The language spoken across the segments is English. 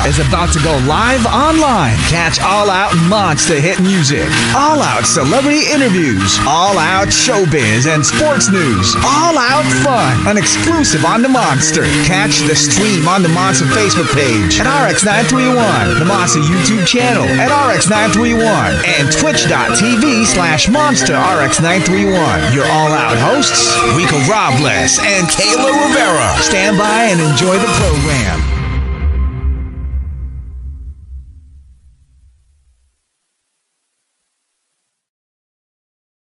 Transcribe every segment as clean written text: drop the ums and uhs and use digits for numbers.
is about to go live online. Catch All Out Monster hit music, All Out celebrity interviews, All Out showbiz and sports news, All Out fun, an exclusive on the Monster. Catch the stream on the Monster Facebook page at RX931, the Monster YouTube channel at RX931, and twitch.tv/Monster RX931. Your All Out hosts, Rico Robles and Kayla Rivera. Stand by and enjoy the program.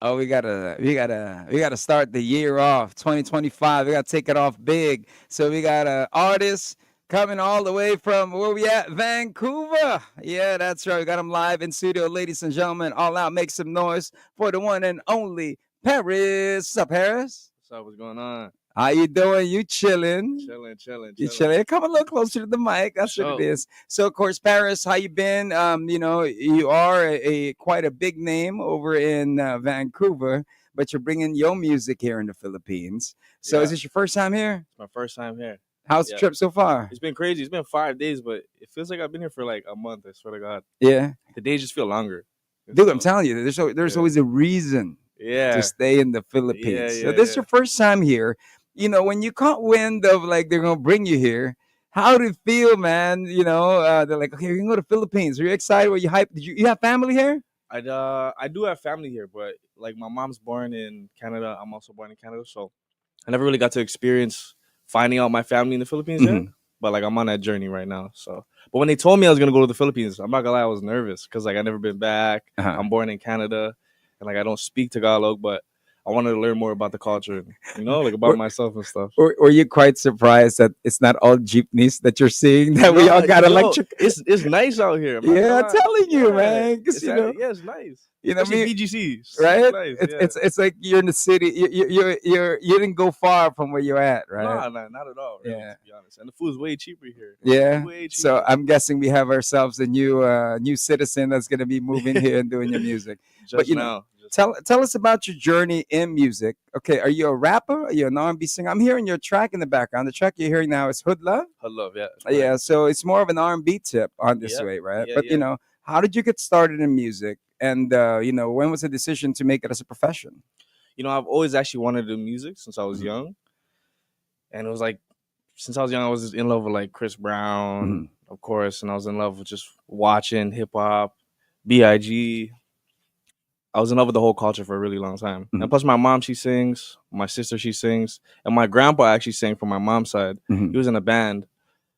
Oh, we gotta start the year off, 2025. We gotta take it off big. So we got an artist coming all the way from where we at, Vancouver. Yeah, that's right. We got him live in studio, ladies and gentlemen. All out, make some noise for the one and only Paris. What's up, Paris? What's up? What's going on? How you doing? You chilling? Chilling. You chilling? Come a little closer to the mic. That's what it is. So, of course, Paris, how you been? You are quite a big name over in Vancouver, but you're bringing your music here in the Philippines. So, Is this your first time here? It's my first time here. How's the trip so far? It's been crazy. It's been 5 days, but it feels like I've been here for like a month. I swear to God. Yeah. The days just feel longer. Dude, I'm telling you, there's always a reason to stay in the Philippines. So, this is your first time here. You know, when you caught wind of like they're gonna bring you here, how did it feel, man? You know, they're like, okay, you're gonna go to Philippines. Are you excited? Were you hyped? Did you have family here? I do have family here, but like my mom's born in Canada. I'm also born in Canada, so I never really got to experience finding out my family in the Philippines yet. But like I'm on that journey right now. So, but when they told me I was gonna go to the Philippines, I'm not gonna lie, I was nervous because like I never been back. I'm born in Canada, and like I don't speak Tagalog, but I wanted to learn more about the culture, like about myself and stuff. Were you quite surprised that it's not all jeepneys that you're seeing, that we all got electric? It's nice out here. I'm telling you, man. It's nice. You know, BGCs, right? Nice, it's like you're in the city. You didn't go far from where you're at, right? No, not at all. Really, to be honest, and the food's way cheaper here. Yeah. Way cheaper. So I'm guessing we have ourselves a new citizen that's going to be moving here and doing your music. But now. Tell us about your journey in music. Okay, are you a rapper? Are you an R&B singer? I'm hearing your track in the background. The track you're hearing now is Hood Love. Hood Love, yeah. Yeah, so it's more of an R&B tip on this way, right? But how did you get started in music? And when was the decision to make it as a profession? I've always actually wanted to do music since I was young, and it was like since I was young, I was in love with like Chris Brown, of course, and I was in love with just watching hip hop, Big. I was in love with the whole culture for a really long time. And plus my mom, she sings. My sister, she sings. And my grandpa actually sang from my mom's side. He was in a band.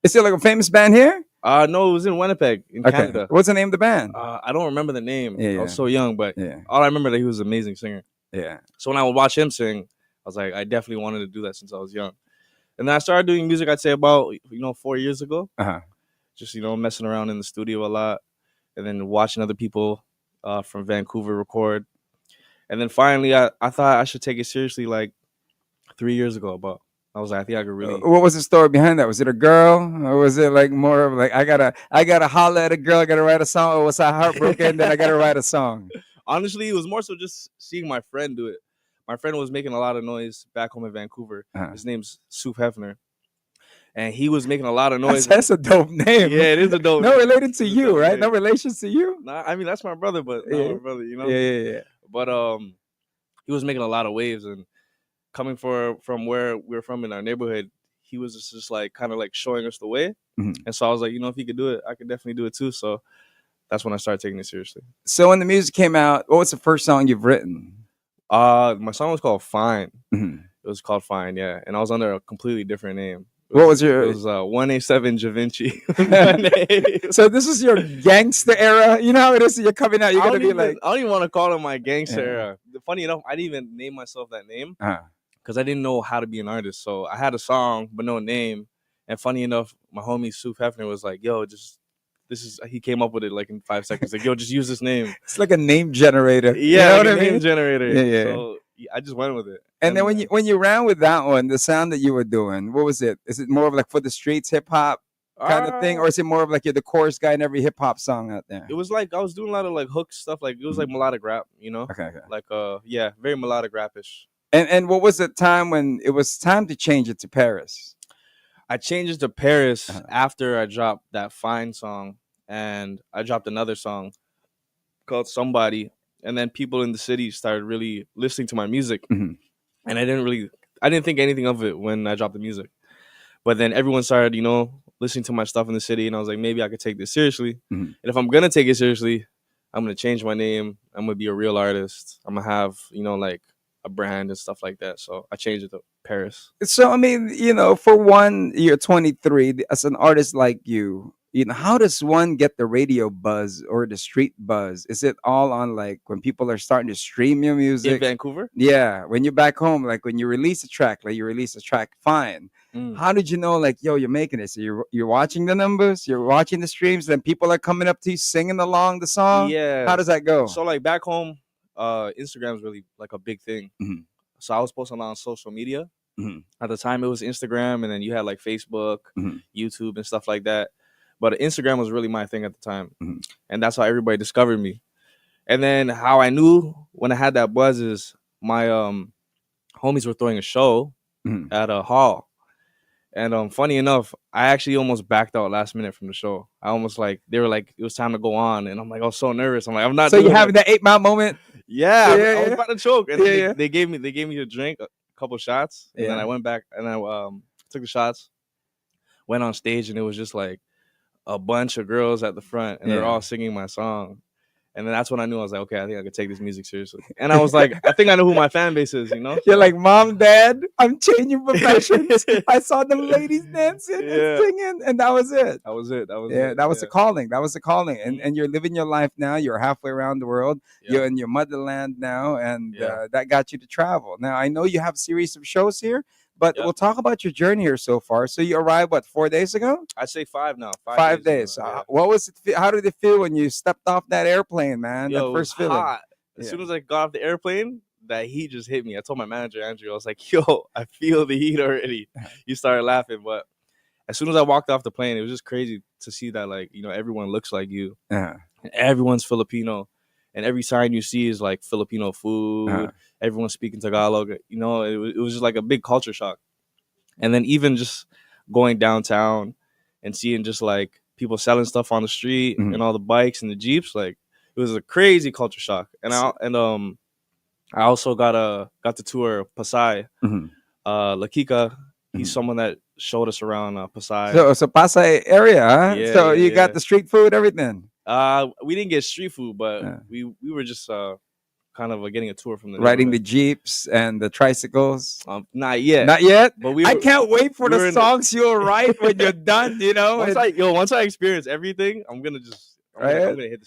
Is it like a famous band here? No, it was in Winnipeg, in Canada. What's the name of the band? I don't remember the name. I was so young, but all I remember that he was an amazing singer. Yeah. So when I would watch him sing, I was like, I definitely wanted to do that since I was young. And then I started doing music, I'd say about, 4 years ago. Just, messing around in the studio a lot. And then watching other people from Vancouver record. And then finally I thought I should take it seriously like 3 years ago. But I was like, I think I could really. What was the story behind that? Was it a girl, or was it like more of like I gotta holler at a girl, I gotta write a song, or was I heartbroken then I gotta write a song? Honestly, it was more so just seeing my friend do it. My friend was making a lot of noise back home in Vancouver. His name's Suf Hefner. And he was making a lot of noise. That's a dope name. Yeah, it is a dope name. No related to you, right? No relations to you? Nah, I mean, that's my brother, but not my brother, Yeah. But he was making a lot of waves, and coming from where we're from in our neighborhood, he was just like kind of like showing us the way. And so I was like, if he could do it, I could definitely do it too. So that's when I started taking it seriously. So when the music came out, what was the first song you've written? My song was called Fine. It was called Fine, yeah. And I was under a completely different name. What was your? It was 187 Da Vinci. So this is your gangster era. You know how it is. You're coming out. You're gonna be like. I don't even want to call it my gangster era. Funny enough, I didn't even name myself that name because I didn't know how to be an artist. So I had a song but no name. And funny enough, my homie Suf Hefner was like, "Yo, he came up with it like in 5 seconds. Like, yo, just use this name." It's like a name generator. Yeah, you know what I mean? Name generator. Yeah. So I just went with it. And then when you ran with that one, the sound that you were doing, what was it? Is it more of like for the streets hip hop kind of thing, or is it more of like you're the chorus guy in every hip hop song out there? It was like I was doing a lot of like hook stuff. Like it was like melodic rap, Okay. Like very melodic rapish. And what was the time when it was time to change it to Paris? I changed it to Paris Uh-huh. after I dropped that Fine song, and I dropped another song called Somebody, and then people in the city started really listening to my music, Mhm. and I didn't think anything of it when I dropped the music, but then everyone started, listening to my stuff in the city, and I was like, maybe I could take this seriously, Mhm. and if I'm gonna take it seriously, I'm gonna change my name. I'm gonna be a real artist. I'm gonna have, like a brand and stuff like that. So I changed it to Paris. So I mean, for one, you're 23. As an artist like you, how does one get the radio buzz or the street buzz? Is it all on like when people are starting to stream your In music? Vancouver. Yeah, when you're back home, like when you release a track, like you release a track, fine. Mm. How did you know, like, yo, you're making it? So you're watching the numbers, you're watching the streams, then people are coming up to you singing along the song. Yeah. How does that go? So like back home, Instagram is really like a big thing. Mhm. So I was posting a lot on social media. Mhm. At the time, it was Instagram, and then you had like Facebook, Mhm. YouTube, and stuff like that. But Instagram was really my thing at the time, Mhm. and that's how everybody discovered me. And then how I knew when I had that buzz is my homies were throwing a show Mhm. at a hall, and funny enough, I actually almost backed out last minute from the show. I almost like they were like it was time to go on, and I'm like I was so nervous. I'm like I'm not So you doing having it. that 8 Mile moment? Yeah, Yeah, I was yeah. about to choke, and Yeah, then yeah. they gave me a drink, a couple shots, and then Yeah. I went back and I took the shots, went on stage, and it was just like a bunch of girls at the front, and they're Yeah. all singing my song. And then that's when I knew I was like, okay, I think I could take this music seriously. And I was like, I think I know who my fan base is, You're So. like, Mom, Dad, I'm changing professions. I saw the ladies dancing and Yeah. singing, and that was it. That was it. Yeah, that was a calling. That was a calling. And Mhm. and you're living your life now. You're halfway around the world. Yeah. You're in your motherland now, and Yeah. that got you to travel. Now I know you have a series of shows here, but Yeah. we'll talk about your journey here so far. So you arrived 4 days ago? I'd say 5 now. 5 days. ago, yeah. What was it? How did it feel when you stepped off that airplane, man? That Yo, it was first feeling. hot. As Yeah. soon as I got off the airplane, that heat just hit me. I told my manager, Andrew, I was like, yo, I feel the heat already. He started laughing. But as soon as I walked off the plane, it was just crazy to see that, like, everyone looks like you. Uh-huh. And everyone's Filipino. And every sign you see is like Filipino food. Uh-huh. Everyone's speaking Tagalog. It was just like a big culture shock. And then even just going downtown and seeing just like people selling stuff on the street Mhm. and all the bikes and the Jeeps, like it was a crazy culture shock. And I also got to tour Pasay. Mhm. Lakika, he's Mhm. someone that showed us around Pasay. So Pasay area, huh? Yeah, So yeah, you got yeah. the street food, everything. We didn't get street food, but Yeah. we were just kind of getting a tour from the Riding the neighborhood. jeeps and the tricycles. Not yet. Not yet. But we I were, can't wait for we were the in the- songs you'll write when you're done. once I experience everything, I'm gonna hit the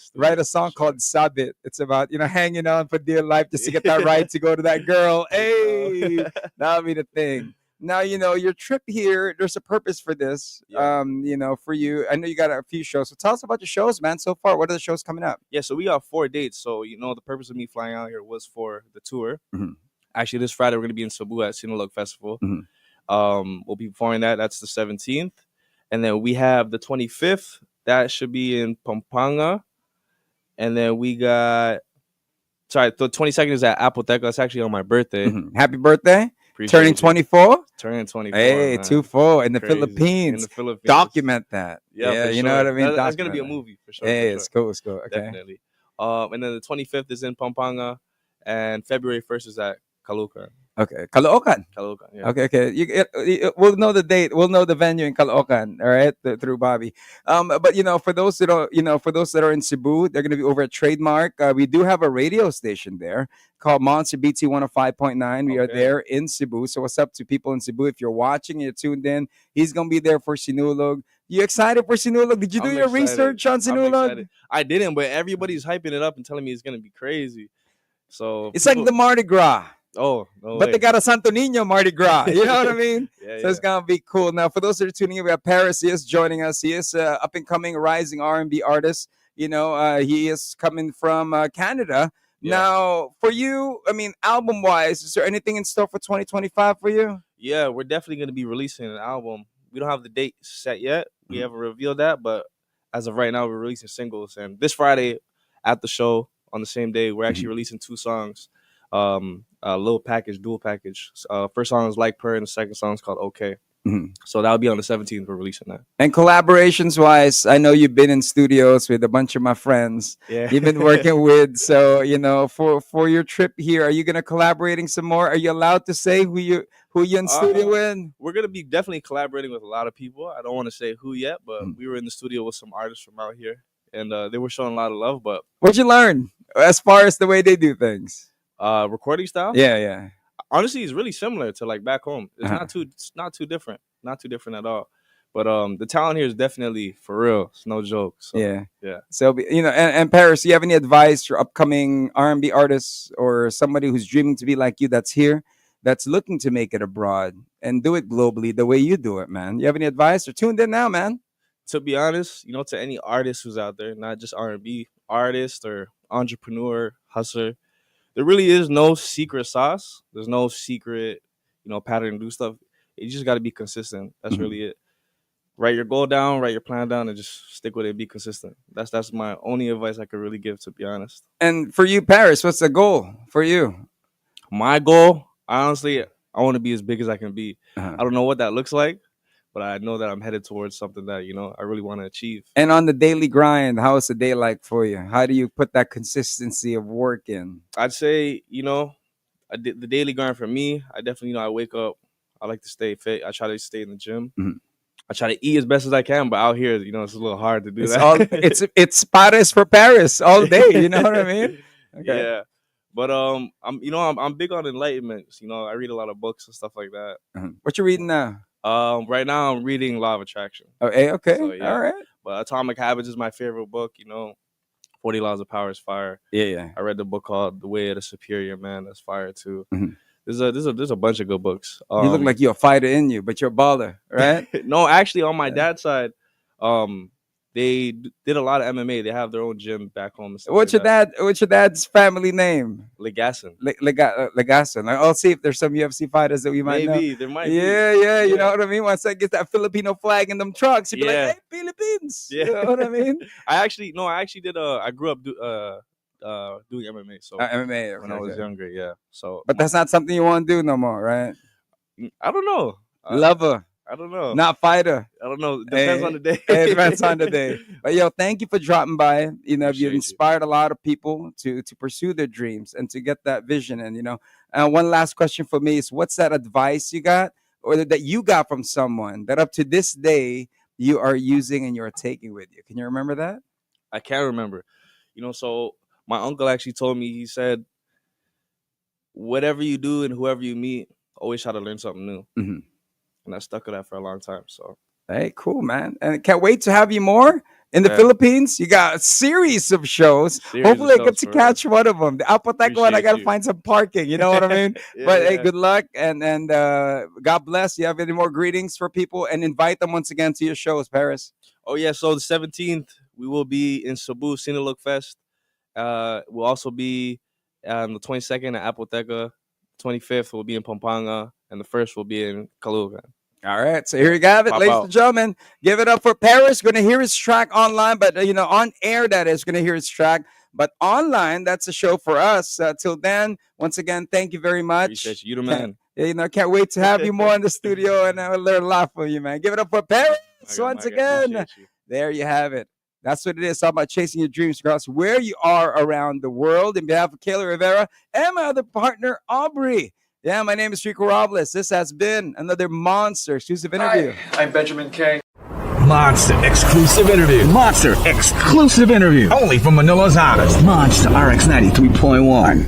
studio. Write a song called Sabit. It's about hanging on for dear life just to get that right to go to that girl. Hey, that'll be the thing. Now your trip here. There's a purpose for this. Yeah. For you. I know you got a few shows. So tell us about your shows, man. So far, what are the shows coming up? Yeah, so we got 4 dates. So the purpose of me flying out here was for the tour. Mhm. Actually, this Friday we're gonna be in Cebu at Sinulog Festival. Mhm. We'll be performing that. That's the 17th, and then we have the 25th. That should be in Pampanga, and then we got. Sorry, the 22nd is at Apoteca. It's actually on my birthday. Mhm. Happy birthday! Appreciate Turning you. 24. Turning 24. Hey, man. 24 in the Crazy. Philippines. In the Philippines. Document that. Yeah, for you know sure. what I mean. That's gonna be a Document that. movie for sure. Hey, for it's sure. cool. It's cool. Okay. Definitely. And then the 25th is in Pampanga, and February 1st is at Caloocan. Okay. Caloocan. Caloocan, yeah. Okay. We'll know the date. We'll know the venue in Caloocan. All right, through Bobby. But for those that don't, for those that are in Cebu, they're gonna be over at Trademark. We do have a radio station there called Monster BT 105.9. We are Okay. there in Cebu. So what's up to people in Cebu? If you're watching, you're tuned in. He's gonna be there for Sinulog. You excited for Sinulog? Did you do I'm your excited. research on I'm Sinulog? excited. I didn't, but everybody's hyping it up and telling me it's gonna be crazy. So It's like the Mardi Gras. no But way. they got a Santo Nino Mardi Gras. You know what I mean? Yeah, So it's gonna be cool. Now, for those that are tuning in, we have Paris. He is joining us. He is up and coming, rising R&B artist. He is coming from Canada. Yeah. Now, for you, I mean, album wise, is there anything in store for 2025 for you? Yeah, we're definitely gonna be releasing an album. We don't have the date set yet. We Mhm. haven't revealed that, but as of right now, we're releasing singles. And this Friday at the show on the same day, we're actually releasing 2 songs. A little package, dual package. First song is Like Per, and the second song is called Okay. So that'll be on the 17th. We're releasing that. And collaborations wise, I know you've been in studios with a bunch of my friends. Yeah. You've been working with, so for your trip here, are you gonna collaborating some more? Are you allowed to say who you in studio with? We're gonna be definitely collaborating with a lot of people. I don't want to say who yet, but we were in the studio with some artists from out here, and they were showing a lot of love. But What'd you learn as far as the way they do things? recording style, Yeah. honestly, it's really similar to like back home. It's not too different at all. But the talent here is definitely for real. It's no joke. So, Yeah. yeah. So and Paris, do you have any advice for upcoming R&B artists or somebody who's dreaming to be like you that's here, that's looking to make it abroad and do it globally the way you do it, man? You have any advice? Or tuned in now, man. To be honest, to any artist who's out there, not just R&B artist or entrepreneur, hustler, there really is no secret sauce. There's no secret, pattern to do stuff. You just got to be consistent. That's really it. Write your goal down, write your plan down, and just stick with it. Be consistent. That's my only advice I could really give, to be honest. And for you, Paris, what's the goal for you? My goal, honestly, I want to be as big as I can be. I don't know what that looks like, but I know that I'm headed towards something that, I really want to achieve. And on the daily grind, how is the day like for you? How do you put that consistency of work in? I'd say, the daily grind for me, I definitely, I wake up, I like to stay fit. I try to stay in the gym. I try to eat as best as I can, but out here, it's a little hard to do that. It's Paris for Paris all day. You know what I mean? Okay. Yeah. But I'm big on enlightenment. I read a lot of books and stuff like that. What you reading now? Right now I'm reading Law of Attraction. Oh, okay. So, yeah. All right. But Atomic Habits is my favorite book. 40 Laws of Power is fire. Yeah. I read the book called The Way of the Superior Man. That's fire too. There's a bunch of good books. You look like you're a fighter in you, but you're a baller, right? No, actually, on my dad's side, they did a lot of MMA. They have their own gym back home. And stuff What's your dad's family name? Legasson. Legasson. I'll see if there's some UFC fighters that we might know. Maybe there might be. Yeah. You know what I mean? Once I get that Filipino flag in them trucks, you'd be like, "Hey, Philippines!" Yeah. You know what I mean? I actually did. I grew up doing MMA. So MMA when I was younger, yeah. So, but that's not something you want to do no more, right? I don't know. Lover. I don't know. Not fighter. I don't know. It depends on the day. It depends on the day. But thank you for dropping by. You've inspired a lot of people to pursue their dreams and to get that vision. And one last question for me is, what's that advice you got, or that you got from someone that up to this day you are using and you're taking with you? Can you remember that? I can't remember. So my uncle actually told me, he said, whatever you do and whoever you meet, always try to learn something new. And I stuck with that for a long time. So, hey, cool, man. And can't wait to have you more in the Philippines. You got a series of shows. Hopefully I get to catch one of them. The Apoteca one, I got to find some parking. You know what I mean? Hey, good luck. And God bless. You have any more greetings for people? And invite them once again to your shows, Paris. Oh, yeah. So the 17th, we will be in Cebu, Sinulog Fest. We'll also be on the 22nd at Apoteca. 25th will be in Pampanga, and the 1st will be in Caloocan. All right, so here you have it, ladies and gentlemen. Give it up for Paris. Going to hear his track online, but on air that is going to hear his track, but online that's a show for us. Till then, once again, thank you very much. Appreciate you, the man. Can't wait to have you more in the studio, and I'll learn a lot from you, man. Give it up for Paris once again. There you have it. That's what it is. It's all about chasing your dreams across where you are around the world. In behalf of Kayla Rivera and my other partner, Aubrey. Yeah, my name is Rico Robles. This has been another Monster exclusive interview. Hi, I'm Benjamin K. Monster exclusive interview. Monster exclusive interview. Only from Manila's hottest. Monster RX93.1.